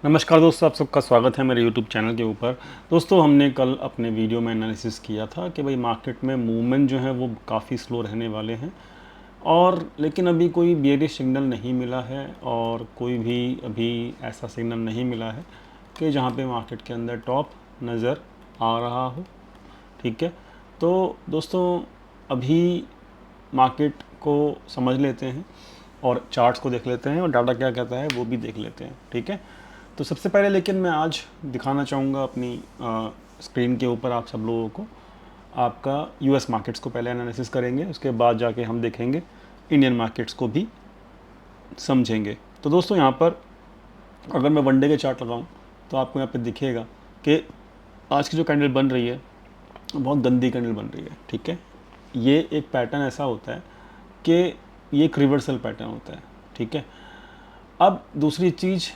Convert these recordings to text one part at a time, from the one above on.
नमस्कार दोस्तों, आप सबका स्वागत है मेरे YouTube चैनल के ऊपर। दोस्तों, हमने कल अपने वीडियो में एनालिसिस किया था कि भाई मार्केट में मूवमेंट जो है वो काफ़ी स्लो रहने वाले हैं और लेकिन अभी कोई बेयरिश सिग्नल नहीं मिला है और कोई भी अभी ऐसा सिग्नल नहीं मिला है कि जहाँ पे मार्केट के अंदर टॉप नज़र आ रहा हो। ठीक है, तो दोस्तों अभी मार्केट को समझ लेते हैं और चार्ट्स को देख लेते हैं और डाटा क्या कहता है वो भी देख लेते हैं। ठीक है, तो सबसे पहले लेकिन मैं आज दिखाना चाहूँगा अपनी स्क्रीन के ऊपर आप सब लोगों को आपका यूएस मार्केट्स को पहले एनालिसिस करेंगे, उसके बाद जाके हम देखेंगे इंडियन मार्केट्स को भी समझेंगे। तो दोस्तों यहाँ पर अगर मैं वनडे के चार्ट लगाऊँ तो आपको यहाँ पे दिखेगा कि आज की जो कैंडल बन रही है बहुत गंदी कैंडल बन रही है। ठीक है, ये एक पैटर्न ऐसा होता है कि ये एक रिवर्सल पैटर्न होता है। ठीक है, अब दूसरी चीज़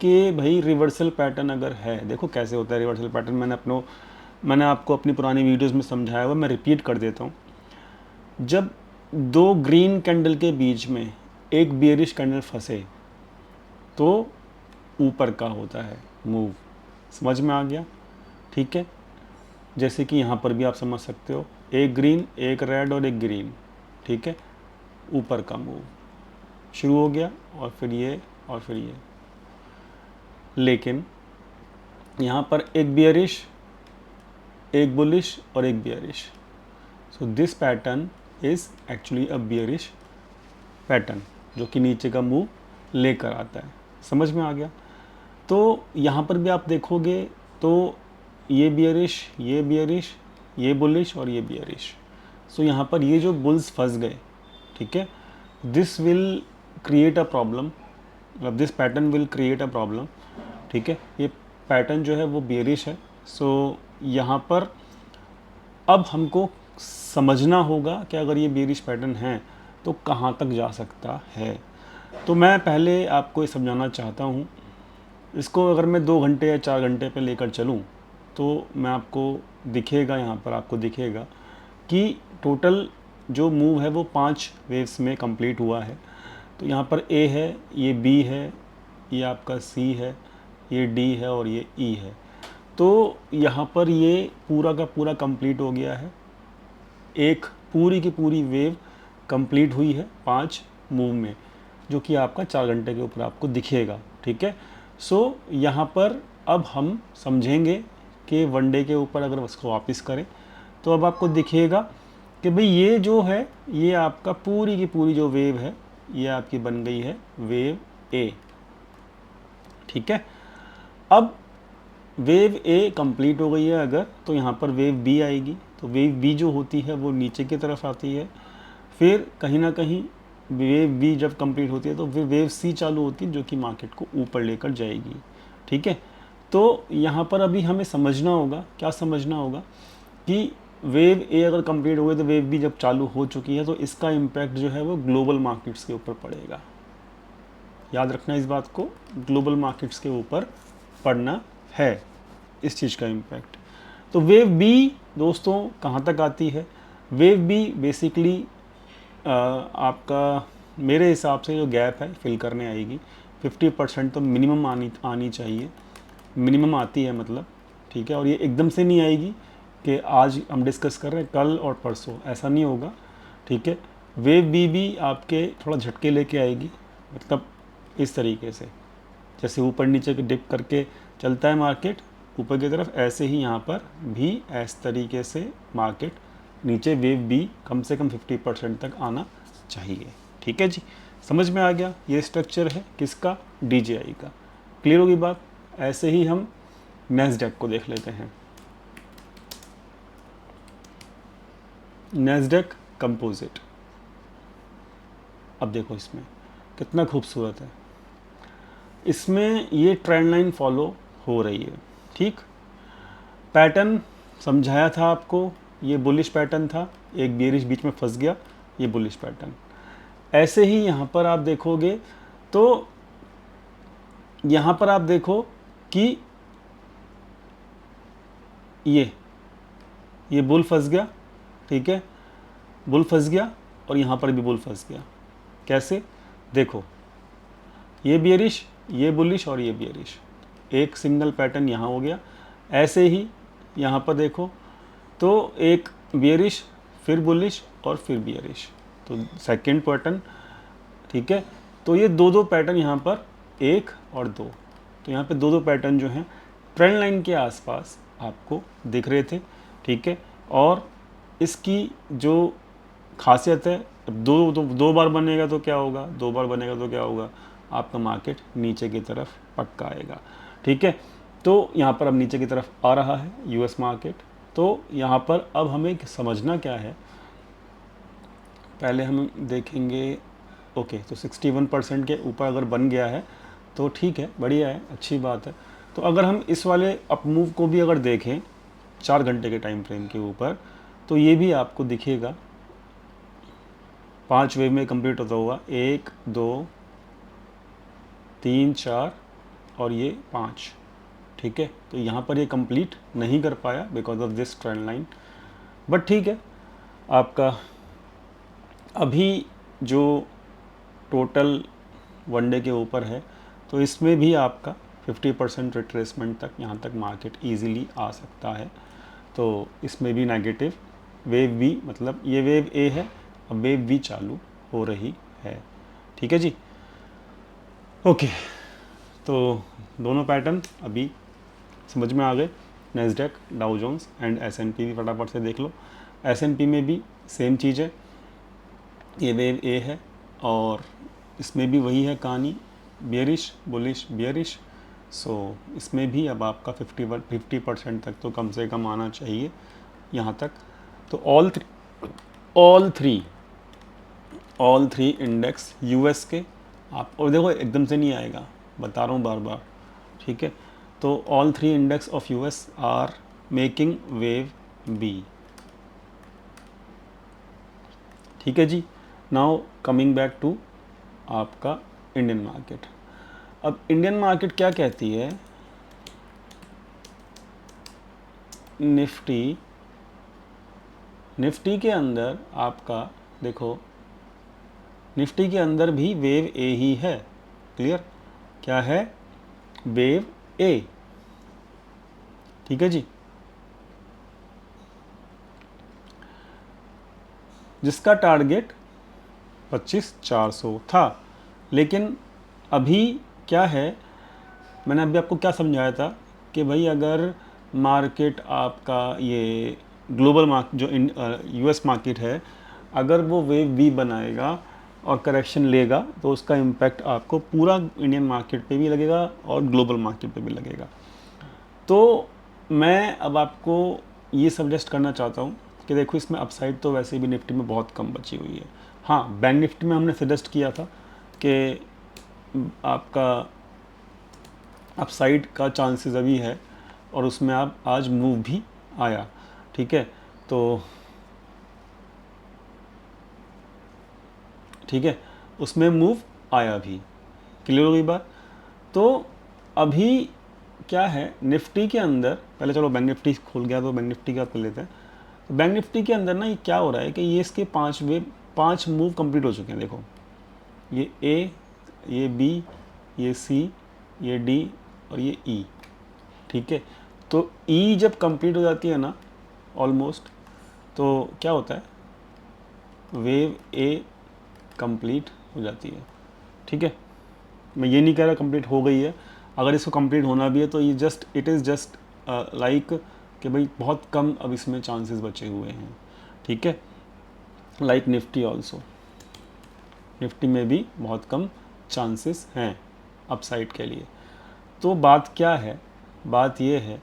कि भाई रिवर्सल पैटर्न अगर है, देखो कैसे होता है रिवर्सल पैटर्न। मैंने आपको अपनी पुरानी वीडियोस में समझाया हुआ, मैं रिपीट कर देता हूँ। जब दो ग्रीन कैंडल के बीच में एक बियरिश कैंडल फंसे तो ऊपर का होता है मूव। समझ में आ गया? ठीक है, जैसे कि यहाँ पर भी आप समझ सकते हो, एक ग्रीन एक रेड और एक ग्रीन। ठीक है, ऊपर का मूव शुरू हो गया और फिर ये और फिर ये। लेकिन यहाँ पर एक बियरिश, एक बुलिश और एक bearish. So this pattern is actually a bearish pattern जो कि नीचे का मूव लेकर आता है। समझ में आ गया? तो यहाँ पर भी आप देखोगे तो ये बियरिश, ये बियरिश, ये बुलिश और ये बियरिश। सो यहाँ पर ये जो बुल्स फंस गए, ठीक है, this will create a problem, मतलब this pattern will create a problem. ठीक है, ये पैटर्न जो है वो बेरिश है। सो यहाँ पर अब हमको समझना होगा कि अगर ये बेरिश पैटर्न है तो कहाँ तक जा सकता है। तो मैं पहले आपको ये समझाना चाहता हूँ, इसको अगर मैं 2 घंटे या 4 घंटे पे लेकर चलूँ तो मैं आपको दिखेगा, यहाँ पर आपको दिखेगा कि टोटल जो मूव है वो 5 वेव्स में कंप्लीट हुआ है। तो यहाँ पर ए है, ये बी है, ये आपका सी है, ये डी है और ये ई है। तो यहाँ पर ये पूरा का पूरा कंप्लीट हो गया है। एक पूरी की पूरी वेव कंप्लीट हुई है 5 मूव में, जो कि आपका 4 घंटे के ऊपर आपको दिखेगा। ठीक है, सो यहाँ पर अब हम समझेंगे कि वनडे के ऊपर अगर उसको वापस करें तो अब आपको दिखेगा कि भाई ये जो है ये आपका पूरी की पूरी जो वेव है ये आपकी बन गई है वेव ए। ठीक है, अब वेव ए कंप्लीट हो गई है अगर, तो यहाँ पर वेव बी आएगी। तो वेव बी जो होती है वो नीचे की तरफ आती है, फिर कहीं ना कहीं वेव बी जब कंप्लीट होती है तो फिर वेव सी चालू होती है जो कि मार्केट को ऊपर लेकर जाएगी। ठीक है, तो यहाँ पर अभी हमें समझना होगा, क्या समझना होगा कि वेव ए अगर कंप्लीट हो गई तो वेव बी जब चालू हो चुकी है तो इसका इम्पैक्ट जो है वो ग्लोबल मार्केट्स के ऊपर पड़ेगा। याद रखना इस बात को, ग्लोबल मार्केट्स के ऊपर पड़ना है इस चीज़ का इम्पैक्ट। तो वेव बी दोस्तों कहाँ तक आती है? वेव बी बेसिकली आपका मेरे हिसाब से जो गैप है फिल करने आएगी। 50% तो मिनिमम आनी चाहिए, मिनिमम आती है मतलब। ठीक है, और ये एकदम से नहीं आएगी कि आज हम डिस्कस कर रहे हैं कल और परसों, ऐसा नहीं होगा। ठीक है, वेव बी भी आपके थोड़ा झटके लेके आएगी, मतलब इस तरीके से जैसे ऊपर नीचे के डिप करके चलता है मार्केट ऊपर की तरफ, ऐसे ही यहाँ पर भी इस तरीके से मार्केट नीचे वेव बी कम से कम 50% तक आना चाहिए। ठीक है जी, समझ में आ गया? ये स्ट्रक्चर है किसका? DJI का। क्लियर होगी बात? ऐसे ही हम नैस्डैक को देख लेते हैं। नैस्डैक कंपोजिट, अब देखो इसमें कितना खूबसूरत है। इसमें ये ट्रेंड लाइन फॉलो हो रही है। ठीक, पैटर्न समझाया था आपको, ये बुलिश पैटर्न था, एक बेरिश बीच में फंस गया, ये बुलिश पैटर्न। ऐसे ही यहाँ पर आप देखोगे तो यहाँ पर आप देखो कि ये बुल फंस गया। ठीक है, बुल फंस गया और यहाँ पर भी बुल फंस गया। कैसे? देखो, ये बियरिश ये बुलिश और ये बियरिश, एक सिंगल पैटर्न यहाँ हो गया। ऐसे ही यहाँ पर देखो तो एक बियरिश, फिर बुलिश और फिर बियरिश, तो सेकंड पैटर्न, ठीक है। तो ये दो दो पैटर्न यहाँ पर, एक और दो, तो यहाँ पे दो दो पैटर्न जो हैं ट्रेंड लाइन के आसपास आपको दिख रहे थे, ठीक है। और इसकी जो खासियत है, दो बार बनेगा तो क्या होगा, दो बार बनेगा तो क्या होगा, आपका मार्केट नीचे की तरफ पक्का आएगा, ठीक है। तो यहाँ पर अब नीचे की तरफ आ रहा है यूएस मार्केट। तो यहाँ पर अब हमें समझना क्या है, पहले हम देखेंगे। ओके, तो 61% के ऊपर अगर बन गया है तो ठीक है, बढ़िया है, अच्छी बात है। तो अगर हम इस वाले अप मूव को भी अगर देखें 4 घंटे के टाइम फ्रेम के ऊपर, तो ये भी आपको दिखेगा 5 वेव में कंप्लीट होता हुआ, 1 2 3 4 और ये 5, ठीक है। तो यहाँ पर ये कंप्लीट नहीं कर पाया because of this trend line, but ठीक है। आपका अभी जो टोटल वनडे के ऊपर है, तो इसमें भी आपका 50% रिट्रेसमेंट तक यहाँ तक मार्केट इजीली आ सकता है। तो इसमें भी नेगेटिव वेव भी, मतलब ये वेव ए है, अब वेव भी चालू हो रही है, ठीक है जी। ओके, तो दोनों पैटर्न अभी समझ में आ गए। Nasdaq, Dow Jones and S&P भी फटाफट से देख लो। S&P में भी सेम चीज़ है, ये वेव ए है और इसमें भी वही है कहानी, बियरिश बुलिश बियरिश। सो इसमें भी अब आपका 50% तक तो कम से कम आना चाहिए यहाँ तक। तो ऑल थ्री इंडेक्स यूएस के आप, और देखो एकदम से नहीं आएगा, बता रहा हूँ बार बार, ठीक है। तो all three index of US are making wave B, ठीक है जी। नाउ कमिंग बैक टू आपका इंडियन मार्केट। अब इंडियन मार्केट क्या कहती है, निफ्टी के अंदर आपका देखो, निफ्टी के अंदर भी वेव ए ही है, क्लियर, क्या है, वेव ए, ठीक है जी। जिसका टारगेट 25,400 था, लेकिन अभी क्या है, मैंने अभी आपको क्या समझाया था कि भाई अगर मार्केट आपका ये ग्लोबल मार्केट जो यूएस मार्केट है, अगर वो वेव बी बनाएगा और करेक्शन लेगा तो उसका इम्पैक्ट आपको पूरा इंडियन मार्केट पे भी लगेगा और ग्लोबल मार्केट पे भी लगेगा। तो मैं अब आपको ये सजेस्ट करना चाहता हूँ कि देखो, इसमें अपसाइड तो वैसे भी निफ्टी में बहुत कम बची हुई है। हाँ, बैंक निफ्टी में हमने सजेस्ट किया था कि आपका अपसाइड का चांसेस अभी है और उसमें आप आज मूव भी आया, ठीक है। तो ठीक है, उसमें मूव आया भी, क्लियर हो गई बात। तो अभी क्या है निफ्टी के अंदर, पहले चलो बैंक निफ्टी खुल गया तो बैंक निफ्टी की बात कर लेते हैं। तो बैंक निफ्टी के अंदर ना ये क्या हो रहा है कि ये इसके 5 मूव कंप्लीट हो चुके हैं। देखो, ये ए, ये बी, ये सी, ये डी और ये ई, ठीक है। तो ई जब कंप्लीट हो जाती है ना ऑलमोस्ट, तो क्या होता है, वेव ए कंप्लीट हो जाती है, ठीक है। मैं ये नहीं कह रहा कंप्लीट हो गई है, अगर इसको कंप्लीट होना भी है तो ये इट इज़ जस्ट लाइक कि भाई बहुत कम अब इसमें चांसेस बचे हुए हैं, ठीक है। लाइक निफ्टी ऑल्सो, निफ्टी में भी बहुत कम चांसेस हैं अपसाइड के लिए। तो बात क्या है, बात ये है,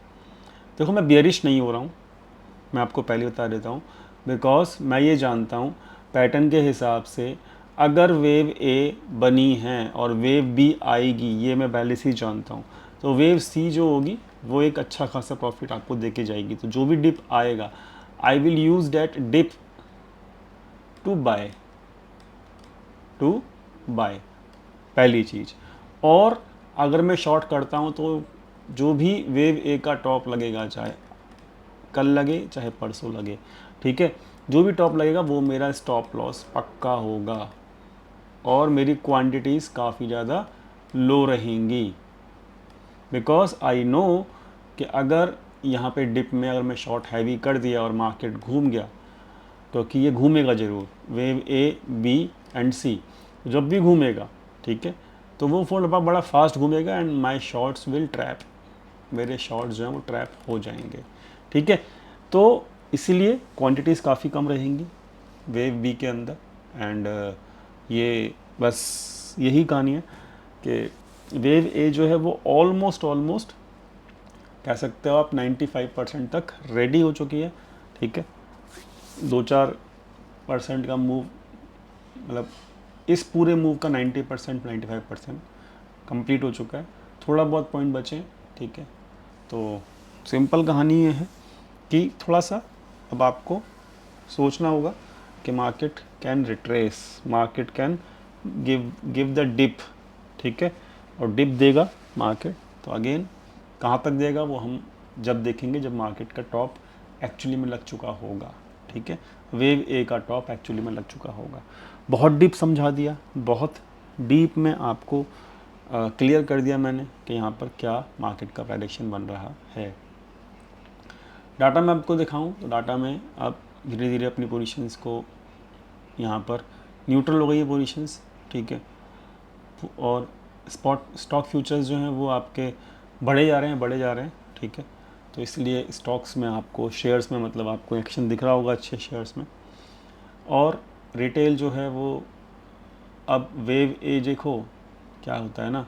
देखो मैं बियरिश नहीं हो रहा हूँ, मैं आपको पहले बता देता हूँ, बिकॉज मैं ये जानता हूँ पैटर्न के हिसाब से अगर वेव ए बनी है और वेव बी आएगी, ये मैं पहले से ही जानता हूँ, तो वेव सी जो होगी वो एक अच्छा खासा प्रॉफिट आपको दे के जाएगी। तो जो भी डिप आएगा, I will use that dip to buy, पहली चीज़। और अगर मैं शॉर्ट करता हूँ तो जो भी वेव ए का टॉप लगेगा, चाहे कल लगे चाहे परसों लगे, ठीक है, जो भी टॉप लगेगा वो मेरा स्टॉप लॉस पक्का होगा और मेरी क्वांटिटीज़ काफ़ी ज़्यादा लो रहेंगी, बिकॉज आई नो कि अगर यहाँ पे डिप में अगर मैं शॉर्ट हैवी कर दिया और मार्केट घूम गया, क्योंकि ये घूमेगा ज़रूर, वेव ए बी एंड सी जब भी घूमेगा, ठीक है, तो वो फोल्ड बड़ा फास्ट घूमेगा and my shorts will trap, मेरे शॉर्ट्स जो हैं वो ट्रैप हो जाएंगे, ठीक है। तो इसीलिए क्वांटिटीज़ काफ़ी कम रहेंगी वेव बी के अंदर एंड ये बस यही कहानी है कि वेव ए जो है वो ऑलमोस्ट कह सकते हो आप 95% तक रेडी हो चुकी है, ठीक है। 2-4% का मूव, मतलब इस पूरे मूव का 90% 95% कंप्लीट हो चुका है, थोड़ा बहुत पॉइंट बचे हैं, ठीक है। तो सिंपल कहानी ये है कि थोड़ा सा अब आपको सोचना होगा कि market can retrace, market can give the dip, ठीक है, और डिप देगा मार्केट, तो अगेन कहाँ तक देगा वो हम जब देखेंगे जब मार्केट का टॉप एक्चुअली में लग चुका होगा, ठीक है। वेव ए का टॉप एक्चुअली में लग चुका होगा। बहुत डीप समझा दिया, बहुत डीप में आपको क्लियर कर दिया मैंने कि यहाँ पर क्या मार्केट का प्रेडिक्शन बन रहा है। डाटा में आपको दिखाऊं तो डाटा में आप धीरे धीरे अपनी पोजीशंस को, यहाँ पर न्यूट्रल हो गई है पोजीशंस, ठीक है, और स्टॉक फ्यूचर्स जो हैं वो आपके बढ़े जा रहे हैं, ठीक है। तो इसलिए स्टॉक्स में आपको, शेयर्स में मतलब आपको एक्शन दिख रहा होगा अच्छे शेयर्स में। और रिटेल जो है वो अब वेव ए देखो क्या होता है ना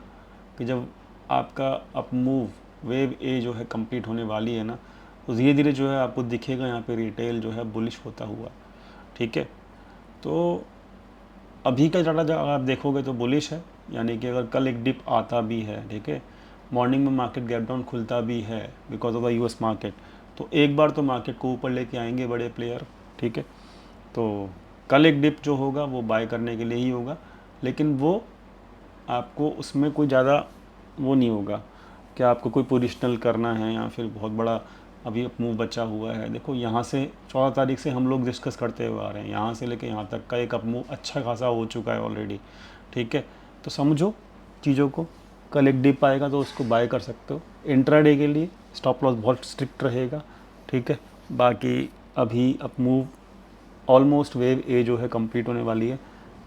कि जब आपका अप मूव वेव ए जो है कंप्लीट होने वाली है ना, तो धीरे धीरे जो है आपको दिखेगा यहाँ पे रिटेल जो है बुलिश होता हुआ, ठीक है। तो अभी का डाटा जब आप देखोगे तो बुलिश है, यानी कि अगर कल एक डिप आता भी है, ठीक है, मॉर्निंग में मार्केट गैप डाउन खुलता भी है because of the US market, तो एक बार तो मार्केट को ऊपर लेके आएंगे बड़े प्लेयर, ठीक है। तो कल एक डिप जो होगा वो बाय करने के लिए ही होगा, लेकिन वो आपको उसमें कोई ज़्यादा वो नहीं होगा कि आपको कोई पोजिशनल करना है या फिर बहुत बड़ा अभी मूव बचा हुआ है। देखो यहाँ से 14 तारीख से हम लोग डिस्कस करते हुए आ रहे हैं, यहाँ से लेके यहाँ तक का एक अप मूव अच्छा खासा हो चुका है ऑलरेडी, ठीक है। तो समझो चीज़ों को, कल एक डिप आएगा तो उसको बाय कर सकते हो। इंट्राडे के लिए स्टॉप लॉस बहुत स्ट्रिक्ट रहेगा, ठीक है। बाकी अभी अप मूव ऑलमोस्ट वेव ए जो है कंप्लीट होने वाली है,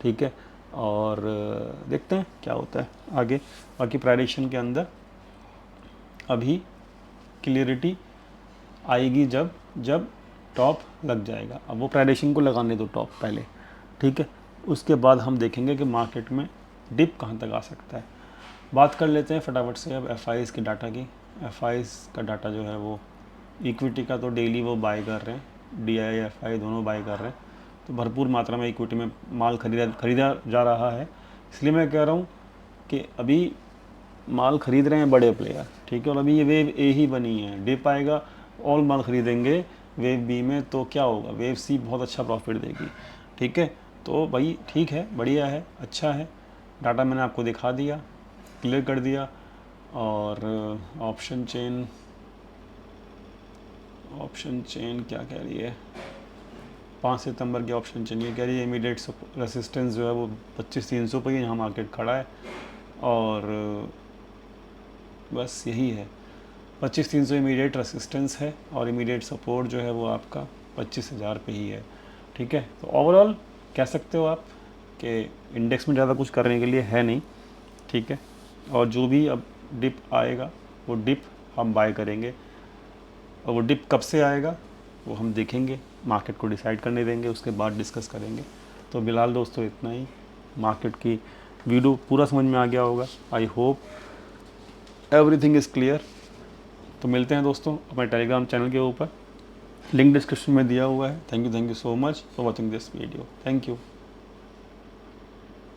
ठीक है, और देखते हैं क्या होता है आगे। बाकी प्रेडिक्शन के अंदर अभी क्लियरिटी आएगी जब जब टॉप लग जाएगा। अब वो प्रेडिक्शन को लगाने दो टॉप पहले, ठीक है, उसके बाद हम देखेंगे कि मार्केट में डिप कहाँ तक आ सकता है। बात कर लेते हैं फटाफट से अब एफआईज़ के डाटा की। एफआईज़ का डाटा जो है वो इक्विटी का तो डेली वो बाय कर रहे हैं, डीआई एफआई दोनों बाय कर रहे हैं, तो भरपूर मात्रा में इक्विटी में माल खरीदा जा रहा है। इसलिए मैं कह रहा हूँ कि अभी माल खरीद रहे हैं बड़े प्लेयर, ठीक है, और अभी ये वेव ए ही बनी है, डिप आएगा ऑल माल खरीदेंगे वेव बी में, तो क्या होगा, वेव सी बहुत अच्छा प्रॉफिट देगी, ठीक है। तो भाई ठीक है, बढ़िया है, अच्छा है, डाटा मैंने आपको दिखा दिया, क्लियर कर दिया। और ऑप्शन चेन क्या कह रही है, 5 सितंबर की ऑप्शन चेन ये कह रही है इमीडिएट रेसिस्टेंस जो है वो 25,300 पर ही यहाँ मार्केट खड़ा है, और बस यही है, 25,300 इमीडिएट रेसिस्टेंस है और इमीडिएट सपोर्ट जो है वो आपका 25,000 पे ही है, ठीक है। तो ओवरऑल कह सकते हो आप कि इंडेक्स में ज़्यादा कुछ करने के लिए है नहीं, ठीक है, और जो भी अब डिप आएगा वो डिप हम बाय करेंगे, और वो डिप कब से आएगा वो हम देखेंगे, मार्केट को डिसाइड करने देंगे, उसके बाद डिस्कस करेंगे। तो फिलहाल दोस्तों इतना ही, मार्केट की वीडियो पूरा समझ में आ गया होगा, I hope everything is clear. तो मिलते हैं दोस्तों अपने टेलीग्राम चैनल के ऊपर, लिंक डिस्क्रिप्शन में दिया हुआ है। Thank you so much for watching this video, thank you.